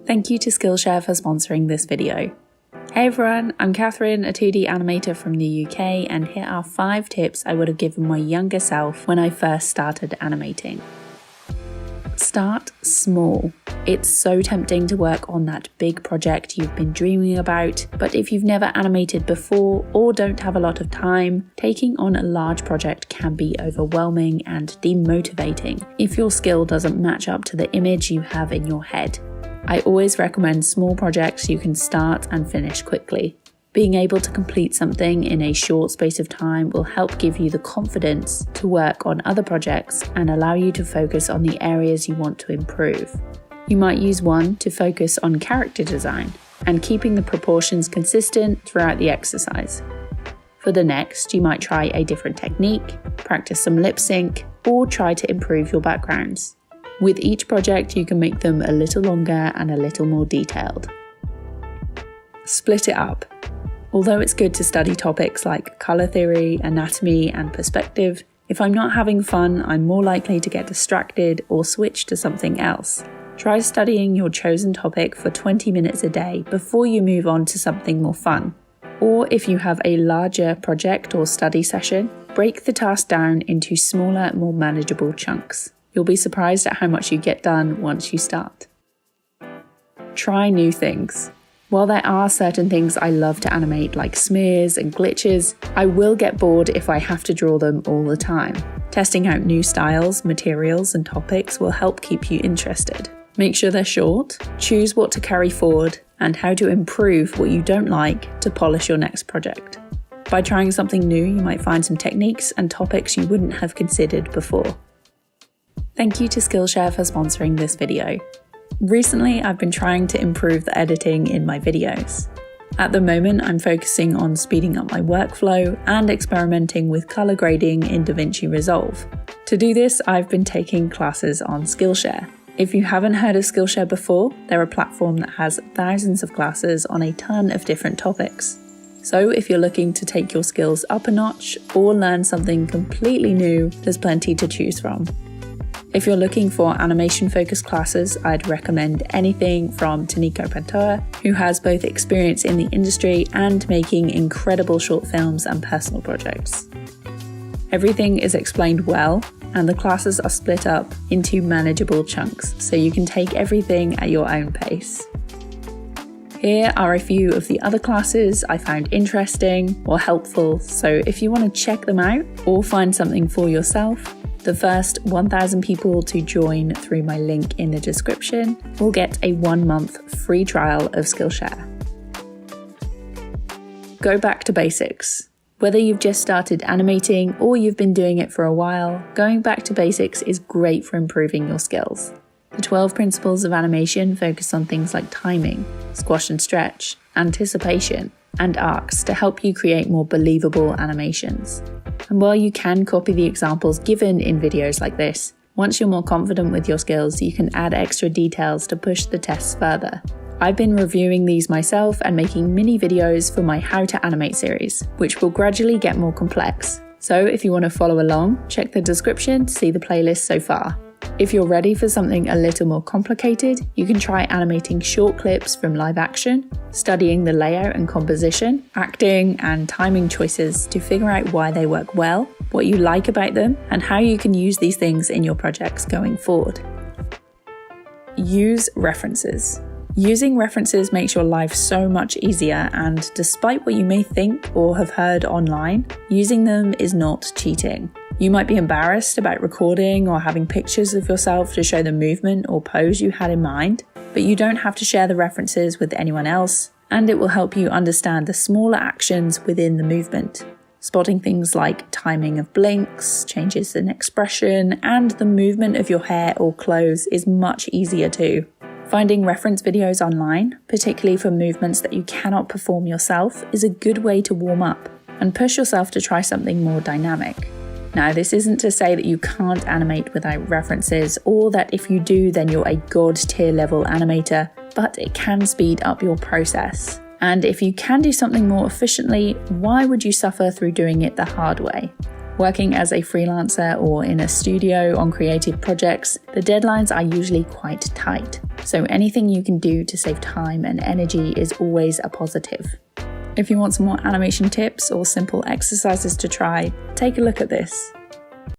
Thank you to Skillshare for sponsoring this video. Hey everyone, I'm Catherine, a 2D animator from the UK, and here are 5 tips I would have given my younger self when I first started animating. Start small. It's so tempting to work on that big project you've been dreaming about, but if you've never animated before or don't have a lot of time, taking on a large project can be overwhelming and demotivating if your skill doesn't match up to the image you have in your head. I always recommend small projects you can start and finish quickly. Being able to complete something in a short space of time will help give you the confidence to work on other projects and allow you to focus on the areas you want to improve. You might use one to focus on character design and keeping the proportions consistent throughout the exercise. For the next, you might try a different technique, practice some lip sync, or try to improve your backgrounds. With each project, you can make them a little longer and a little more detailed. Split it up. Although it's good to study topics like colour theory, anatomy, and perspective, if I'm not having fun, I'm more likely to get distracted or switch to something else. Try studying your chosen topic for 20 minutes a day before you move on to something more fun. Or if you have a larger project or study session, break the task down into smaller, more manageable chunks. You'll be surprised at how much you get done once you start. Try new things. While there are certain things I love to animate like smears and glitches, I will get bored if I have to draw them all the time. Testing out new styles, materials, and topics will help keep you interested. Make sure they're short, choose what to carry forward, and how to improve what you don't like to polish your next project. By trying something new, you might find some techniques and topics you wouldn't have considered before. Thank you to Skillshare for sponsoring this video. Recently, I've been trying to improve the editing in my videos. At the moment, I'm focusing on speeding up my workflow and experimenting with color grading in Davinci Resolve. To do this, I've been taking classes on Skillshare. If you haven't heard of Skillshare before, they're a platform that has thousands of classes on a ton of different topics. So if you're looking to take your skills up a notch or learn something completely new, there's plenty to choose from. If you're looking for animation-focused classes, I'd recommend anything from Tanico Pantoa, who has both experience in the industry and making incredible short films and personal projects. Everything is explained well, and the classes are split up into manageable chunks, so you can take everything at your own pace. Here are a few of the other classes I found interesting or helpful, so if you want to check them out or find something for yourself, the first 1,000 people to join through my link in the description will get a 1-month free trial of Skillshare. Go back to basics. Whether you've just started animating or you've been doing it for a while, going back to basics is great for improving your skills. The 12 principles of animation focus on things like timing, squash and stretch, anticipation, and arcs to help you create more believable animations. And while you can copy the examples given in videos like this, once you're more confident with your skills, you can add extra details to push the tests further. I've been reviewing these myself and making mini videos for my How to Animate series, which will gradually get more complex. So if you want to follow along, check the description to see the playlist so far. If you're ready for something a little more complicated, you can try animating short clips from live action, studying the layout and composition, acting and timing choices to figure out why they work well, what you like about them, and how you can use these things in your projects going forward. Use references. Using references makes your life so much easier, and despite what you may think or have heard online, using them is not cheating. You might be embarrassed about recording or having pictures of yourself to show the movement or pose you had in mind, but you don't have to share the references with anyone else, and it will help you understand the smaller actions within the movement. Spotting things like timing of blinks, changes in expression, and the movement of your hair or clothes is much easier too. Finding reference videos online, particularly for movements that you cannot perform yourself, is a good way to warm up and push yourself to try something more dynamic. Now, this isn't to say that you can't animate without references, or that if you do, then you're a god tier level animator, but it can speed up your process. And if you can do something more efficiently, why would you suffer through doing it the hard way? Working as a freelancer or in a studio on creative projects, the deadlines are usually quite tight. So anything you can do to save time and energy is always a positive. If you want some more animation tips or simple exercises to try, take a look at this.